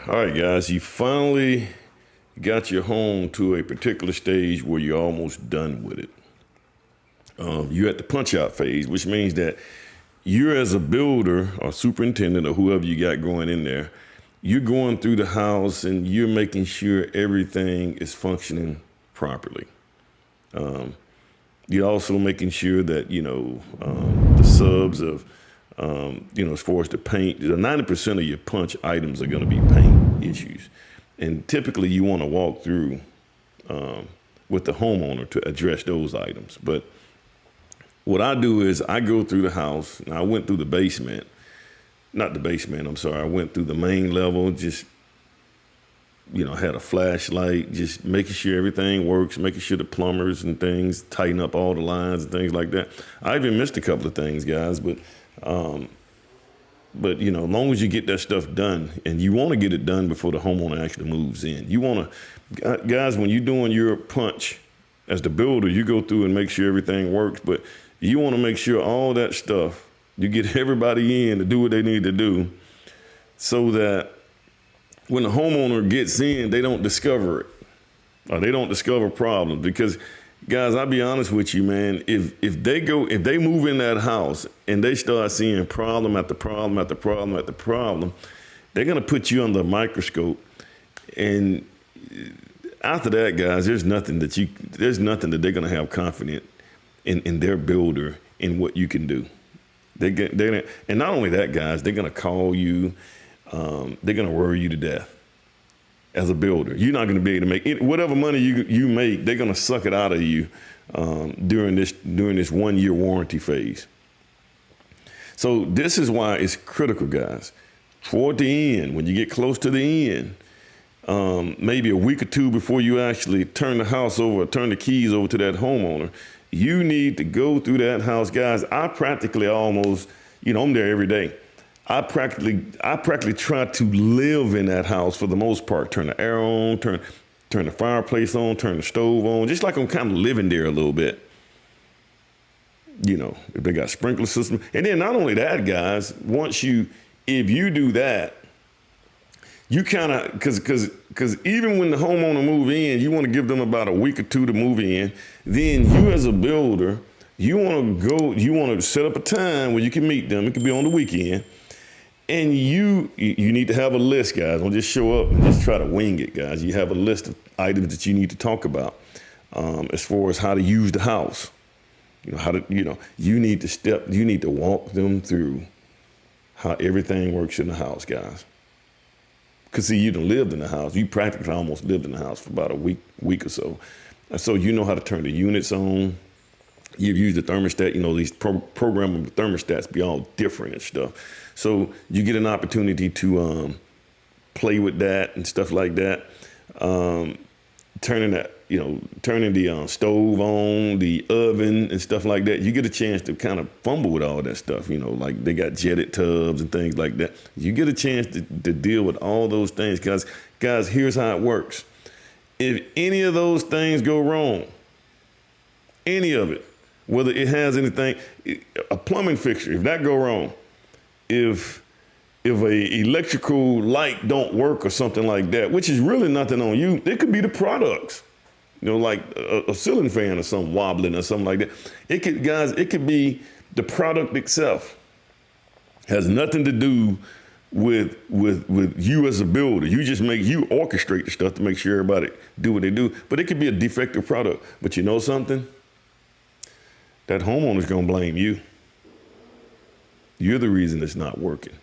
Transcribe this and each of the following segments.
All right, guys, you finally got your home to a particular stage where you're almost done with it. You're at the punch out phase, which means that you're, as a builder or superintendent or whoever you got going in there, you're going through the house and you're making sure everything is functioning properly. You're also making sure that, the subs of, as far as the paint, 90% of your punch items are going to be paint issues. And typically you want to walk through with the homeowner to address those items. But what I do is I go through the house, and I went through the basement, not the basement, I'm sorry. I went through the main level, just, had a flashlight, just making sure everything works, making sure the plumbers and things tighten up all the lines and things like that. I even missed a couple of things, guys, but as long as you get that stuff done, and you want to get it done before the homeowner actually moves in. You want to, guys, when you're doing your punch as the builder, you go through and make sure everything works, but you want to make sure all that stuff, you get everybody in to do what they need to do so that when the homeowner gets in, they don't discover it or they don't discover problems. Because, guys, I'll be honest with you, man, if they move in that house and they start seeing problem after problem after problem after problem, they're going to put you under a microscope. And after that, guys, there's nothing that they're going to have confidence in their builder, in what you can do. And not only that, guys, they're going to call you. They're going to worry you to death as a builder. You're not going to be able to make it, whatever money you make. They're going to suck it out of you during this 1 year warranty phase. So this is why it's critical, guys. Toward the end, when you get close to the end, maybe a week or two before you actually turn the house over, turn the keys over to that homeowner, you need to go through that house, guys. I practically almost, I'm there every day. I practically try to live in that house for the most part. Turn the air on, turn the fireplace on, turn the stove on, just like I'm kind of living there a little bit. If they got sprinkler system. And then not only that, guys, if you do that, you kind of, because even when the homeowner move in, you want to give them about a week or two to move in. Then you, as a builder, you want to set up a time where you can meet them. It could be on the weekend. And you need to have a list, guys. Don't just show up and just try to wing it, guys. You have a list of items that you need to talk about as far as how to use the house. You need to walk them through how everything works in the house, guys. Because, see, you done lived in the house. You practically almost lived in the house for about a week or so. And so you know how to turn the units on. You've used the thermostat. These programmable thermostats be all different and stuff. So you get an opportunity to play with that and stuff like that. Turning the stove on, the oven and stuff like that. You get a chance to kind of fumble with all that stuff. Like they got jetted tubs and things like that. You get a chance to deal with all those things. Guys, here's how it works. If any of those things go wrong, any of it, whether it has anything, a plumbing fixture, if that go wrong, if a electrical light don't work or something like that, which is really nothing on you, it could be the products, like a ceiling fan or something wobbling or something like that. It could be the product itself. Has nothing to do with you as a builder. You orchestrate the stuff to make sure everybody do what they do. But it could be a defective product. But you know something? That homeowner's gonna blame you. You're the reason it's not working.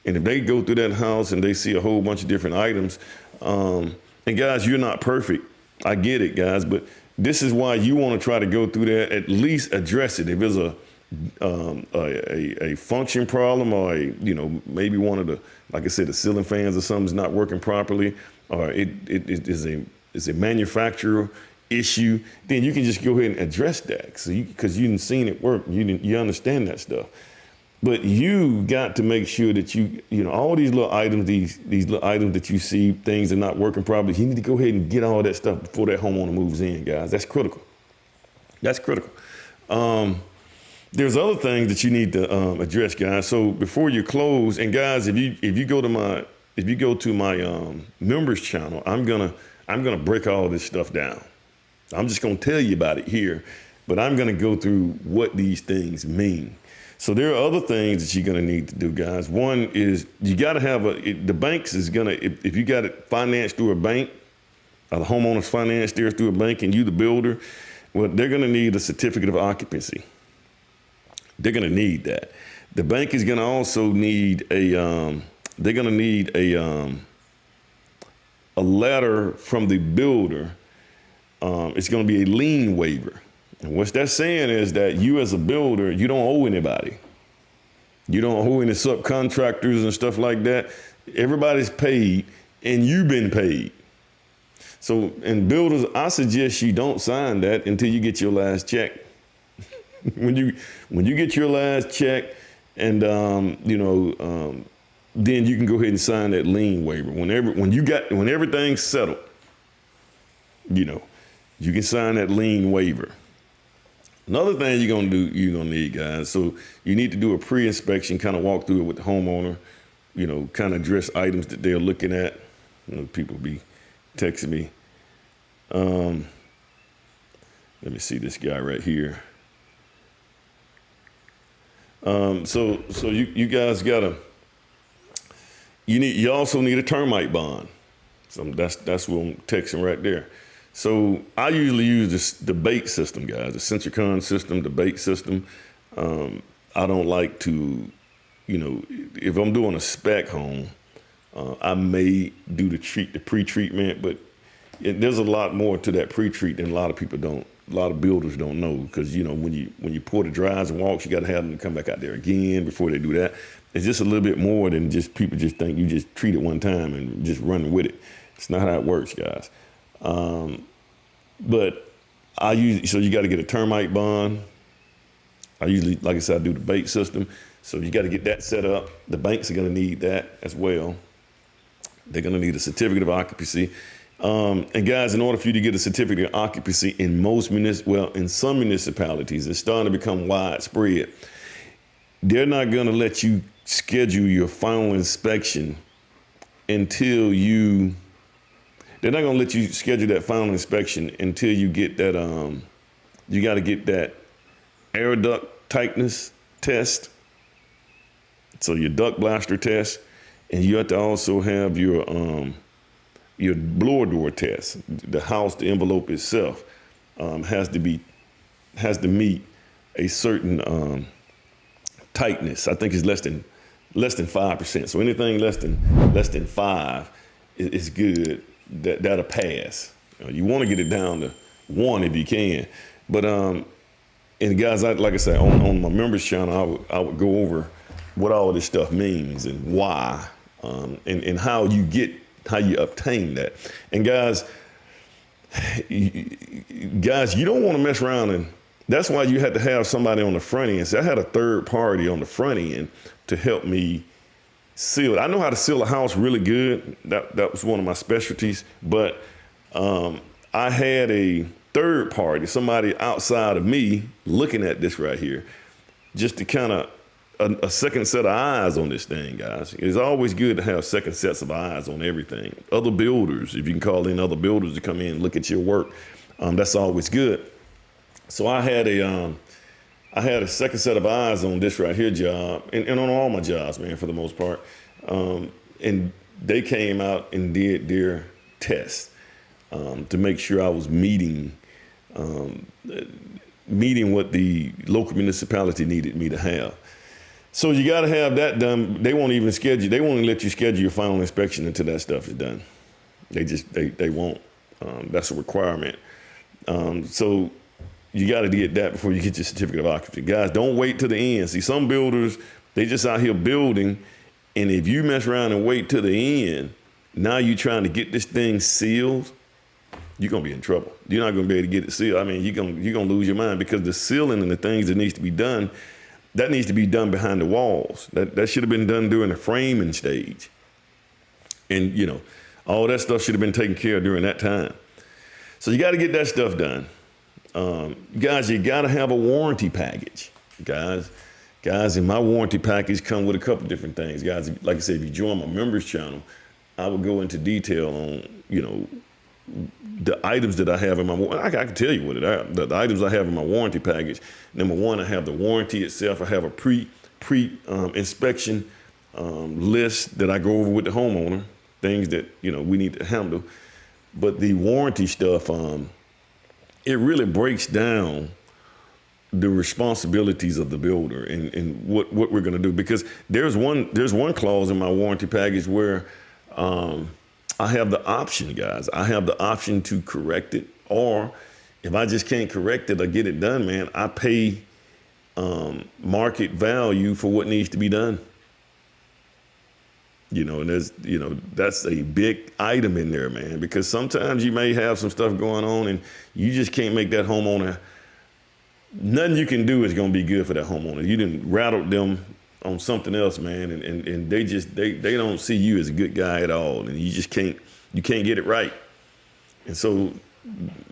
And if they go through that house and they see a whole bunch of different items, and guys, you're not perfect. I get it, guys, but this is why you want to try to go through that, at least address it. If there's a function problem, or maybe one of the, like I said, the ceiling fans or something's not working properly, or it is a manufacturer issue, then you can just go ahead and address that because you've seen it work. You understand that stuff. But you got to make sure that all these little items, these little items that you see, things are not working properly. You need to go ahead and get all that stuff before that homeowner moves in, guys. That's critical. That's critical. There's other things that you need to address, guys. So before you close, and guys, if you go to if you go to my members channel, I'm gonna break all this stuff down. I'm just gonna tell you about it here, but I'm gonna go through what these things mean. So there are other things that you're gonna need to do, guys. One is you gotta have the banks is gonna, if you got it financed through a bank, or the homeowner's financed there through a bank and you the builder, well, they're gonna need a certificate of occupancy. They're gonna need that. The bank is gonna also need they're gonna need a letter from the builder. It's gonna be a lien waiver. And what that's saying is that you as a builder, you don't owe anybody. You don't owe any subcontractors and stuff like that. Everybody's paid and you've been paid. So, and builders, I suggest you don't sign that until you get your last check. when you get your last check, and then you can go ahead and sign that lien waiver. When everything's settled, you can sign that lien waiver. Another thing you're gonna need, guys. So you need to do a pre-inspection, kind of walk through it with the homeowner. Kind of address items that they're looking at. People be texting me. Let me see this guy right here. So you guys you also need a termite bond. So that's what I'm texting right there. So I usually use the bait system, guys, the Sentricon system, the bait system. I don't like to, if I'm doing a spec home, I may do the pre-treatment, but there's a lot more to that pre-treat than a lot of people don't. A lot of builders don't know, because when you pour the dries and walks, you got to have them come back out there again before they do that. It's just a little bit more than just people just think you just treat it one time and just run with it. It's not how it works, guys. But so you got to get a termite bond. I usually, like I said, I do the bait system. So you got to get that set up. The banks are going to need that as well. They're going to need a certificate of occupancy. And guys, in order for you to get a certificate of occupancy in some municipalities, it's starting to become widespread. They're not going to let you schedule your final inspection until they're not going to let you schedule that final inspection until you get that, you got to get that air duct tightness test. So your duct blaster test, and you have to also have your blower door test. The envelope itself has to meet a certain tightness. I think it's less than 5%. So anything less than 5 is good. That'll pass. You want to get it down to 1 if you can. But and guys, like I said, on my members channel, I would go over what all of this stuff means and why, and how you obtain that. And guys, you don't want to mess around, and that's why you had to have somebody on the front end. So I had a third party on the front end to help me seal it. I know how to seal a house really good. That was one of my specialties. But I had a third party, somebody outside of me, looking at this right here, just to kind of a second set of eyes on this thing, guys. It's always good to have second sets of eyes on everything. Other builders, if you can call in other builders to come in and look at your work, that's always good. So I had a second set of eyes on this right here job, and on all my jobs, man, for the most part. And they came out and did their test to make sure I was meeting what the local municipality needed me to have. So you got to have that done. They won't even let you schedule your final inspection until that stuff is done. They won't. That's a requirement. So you got to get that before you get your certificate of occupancy. Guys, don't wait till the end. See, some builders, they just out here building, and if you mess around and wait till the end, now you're trying to get this thing sealed, you're going to be in trouble. You're not going to be able to get it sealed. I mean, you're going to lose your mind, because the sealing and the things that needs to be done, that needs to be done behind the walls. That should have been done during the framing stage. And, all that stuff should have been taken care of during that time. So you got to get that stuff done. Guys, you got to have a warranty package. Guys, and my warranty package come with a couple different things. Guys, like I said, if you join my members channel, I would go into detail on, the items that I have in my, I can tell you what it are. The items I have in my warranty package. Number one, I have the warranty itself. I have a pre inspection list that I go over with the homeowner, things that, we need to handle. But the warranty stuff, it really breaks down the responsibilities of the builder and what we're going to do, because there's one clause in my warranty package where I have the option, guys. I have the option to correct it, or if I just can't correct it or get it done, man, I pay market value for what needs to be done. And there's, that's a big item in there, man, because sometimes you may have some stuff going on and you just can't make that homeowner, nothing you can do is going to be good for that homeowner. You didn't rattle them on something else, man, and they don't see you as a good guy at all, and you can't get it right. And so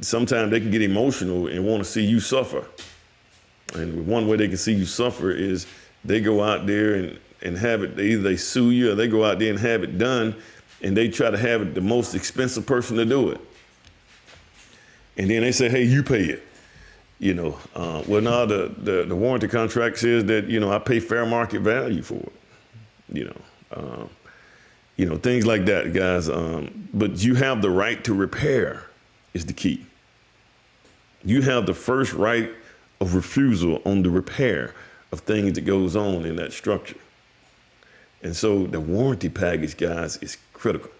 sometimes they can get emotional and want to see you suffer. And one way they can see you suffer is they go out there and have it, either they sue you or they go out there and have it done, and they try to have it the most expensive person to do it. And then they say, hey, you pay it. Well, now the warranty contract says that, I pay fair market value for it. Things like that, guys. But you have the right to repair is the key. You have the first right of refusal on the repair of things that goes on in that structure. And so the warranty package, guys, is critical.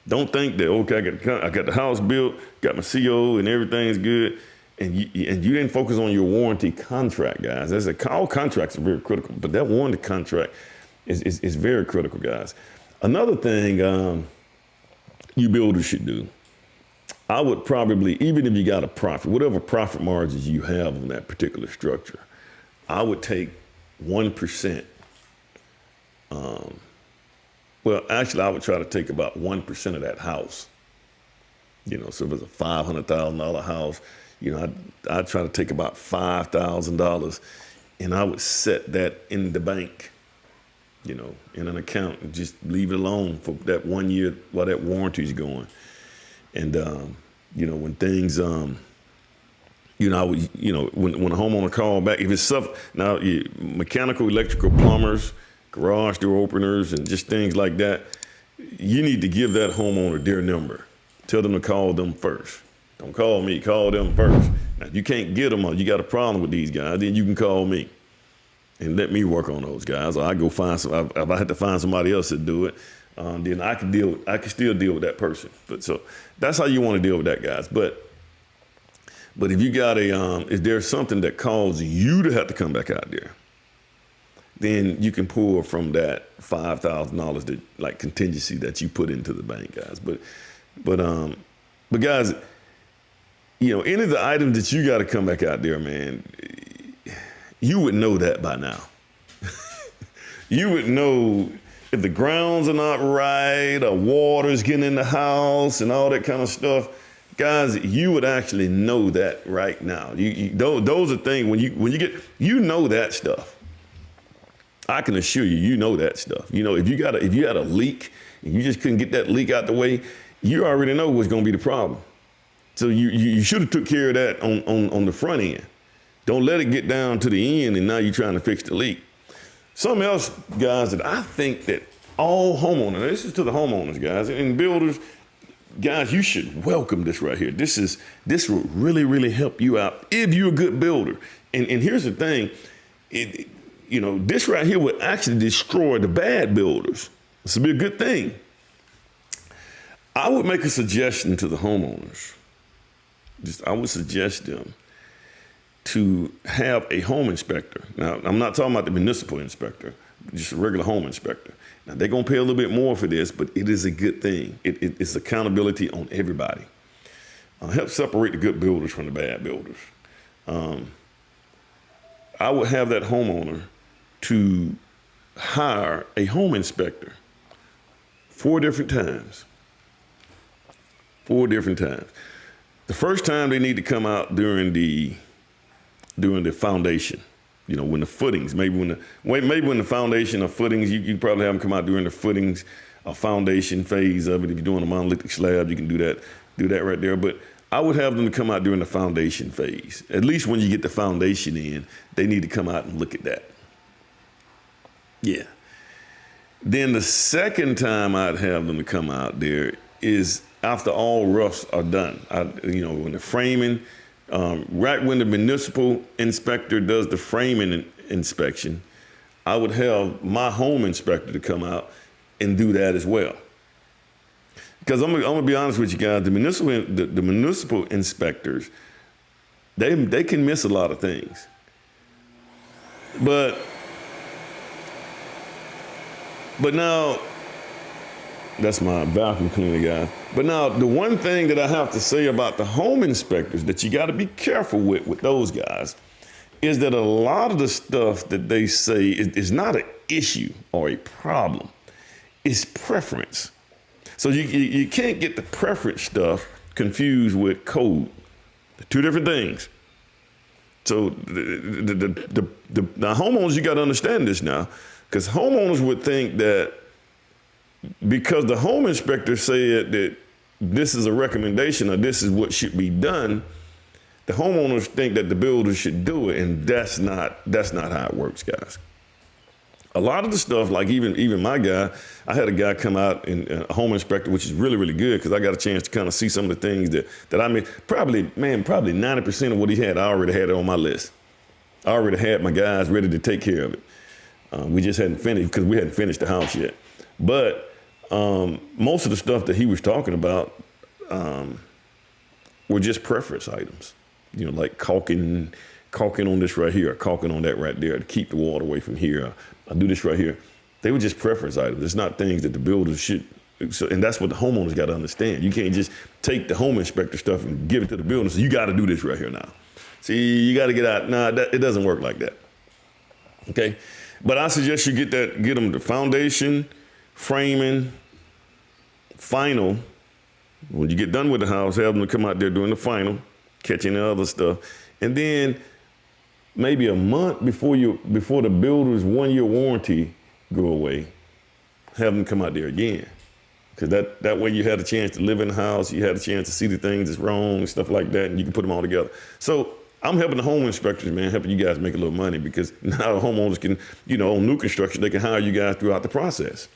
Don't think that, okay, I got the house built, got my CO and everything's good, and you didn't focus on your warranty contract, guys. All contracts are very critical, but that warranty contract is very critical, guys. Another thing you builders should do, I would probably, even if you got a profit, whatever profit margins you have on that particular structure, I would take 1%. Well, actually, I would try to take about 1% of that house. So if it's a $500,000 house, I'd try to take about $5,000, and I would set that in the bank, in an account, and just leave it alone for that 1 year while that warranty is going. And when things, I would, when a homeowner called back, if it's stuff now, mechanical, electrical, plumbers, garage door openers, and just things like that, you need to give that homeowner their number. Tell them to call them first. Don't call me, call them first. Now, if you can't get them or you got a problem with these guys, then you can call me and let me work on those guys. Or I go find if I had to find somebody else to do it, then I can still deal with that person. But so that's how you want to deal with that, guys. But if you got if there's something that causes you to have to come back out there, then you can pull from that $5,000 that like contingency that you put into the bank, guys. But guys, any of the items that you got to come back out there, man, you would know that by now. You would know if the grounds are not right, or water's getting in the house and all that kind of stuff. Guys, you would actually know that right now. Those are things when you get, that stuff. I can assure you, that stuff. If you had a leak and you just couldn't get that leak out the way, you already know what's going to be the problem. So you should have took care of that on the front end. Don't let it get down to the end and now you're trying to fix the leak. Something else, guys, that I think that all homeowners, this is to the homeowners, guys, and builders, guys, you should welcome this right here. This will really, really help you out if you're a good builder. And here's the thing, this right here would actually destroy the bad builders. This would be a good thing. I would make a suggestion to the homeowners. I would suggest them to have a home inspector. Now, I'm not talking about the municipal inspector, just a regular home inspector. Now, they're going to pay a little bit more for this, but it is a good thing. It's accountability on everybody. Help separate the good builders from the bad builders. I would have that homeowner to hire a home inspector 4 different times. 4 different times. The first time they need to come out during the foundation, when the footings, maybe when the foundation or footings, you probably have them come out during the footings. a foundation phase of it. If you're doing a monolithic slab, you can do that right there. But I would have them to come out during the foundation phase. At least when you get the foundation in, they need to come out and look at that. Yeah. Then the second time I'd have them to come out there is after all roughs are done. When the framing, right when the municipal inspector does the framing inspection, I would have my home inspector to come out and do that as well. Because I'm gonna be honest with you guys, the municipal inspectors, they can miss a lot of things. But now, that's my vacuum cleaner guy. But now, the one thing that I have to say about the home inspectors that you got to be careful with those guys is that a lot of the stuff that they say is not an issue or a problem. It's preference. So you can't get the preference stuff confused with code. Two different things. So the homeowners, you got to understand this now, because homeowners would think that because the home inspector said that this is a recommendation or this is what should be done, the homeowners think that the builder should do it, and that's not how it works, guys. A lot of the stuff, like even my guy, I had a guy come out, and a home inspector, which is really, really good, because I got a chance to kind of see some of the things that I mean, probably 90% of what he had, I already had it on my list. I already had my guys ready to take care of it. We just hadn't finished, because we hadn't finished the house yet. But most of the stuff that he was talking about were just preference items. Like caulking on this right here, or caulking on that right there to keep the water away from here. I do this right here. They were just preference items. It's not things that the builders should. So, and that's what the homeowners got to understand. You can't just take the home inspector stuff and give it to the builder. So you got to do this right here now. See, you got to get out. Nah, it doesn't work like that. Okay, but I suggest you get them the foundation, framing, final. When you get done with the house, have them to come out there doing the final, catching the other stuff, and then maybe a month before the builder's 1-year warranty go away, have them come out there again. Because that way you had a chance to live in the house, you had a chance to see the things that's wrong and stuff like that, and you can put them all together. So I'm helping the home inspectors, man, helping you guys make a little money, because now the homeowners can, on new construction, they can hire you guys throughout the process.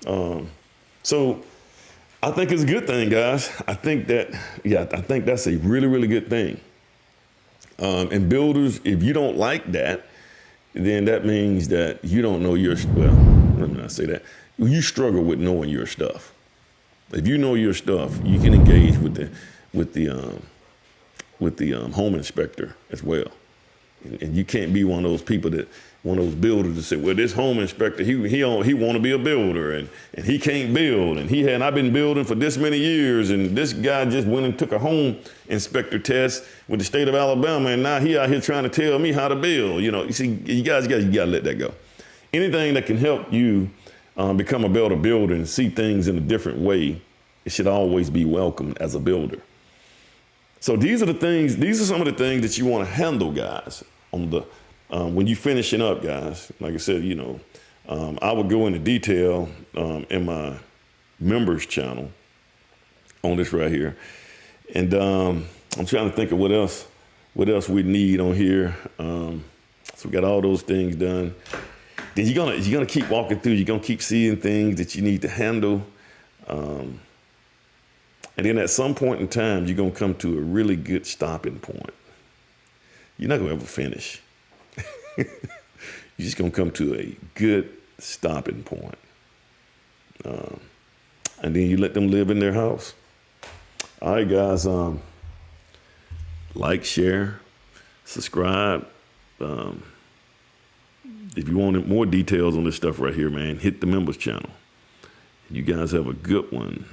So I think it's a good thing, guys. I think that's a really, really good thing. And builders, if you don't like that, then that means that you don't know let me not say that. You struggle with knowing your stuff. If you know your stuff, you can engage with the home inspector as well. And you can't be one of those people one of those builders that say, well, this home inspector, he want to be a builder, and he can't build, and I've been building for this many years, and this guy just went and took a home inspector test with the state of Alabama, and now he out here trying to tell me how to build. You see, you guys got to let that go. Anything that can help you become a better builder and see things in a different way, it should always be welcomed as a builder. So these are some of the things that you want to handle, guys, when you finishing up, guys. Like I said, I would go into detail in my members channel on this right here. And I'm trying to think of what else we need on here. So we got all those things done. Then you're gonna keep walking through, you're gonna keep seeing things that you need to handle. And then at some point in time, you're gonna come to a really good stopping point. You're not gonna ever finish. You're just gonna come to a good stopping point. And then you let them live in their house. All right, guys, like, share, subscribe. If you wanted more details on this stuff right here, man, hit the members channel. You guys have a good one.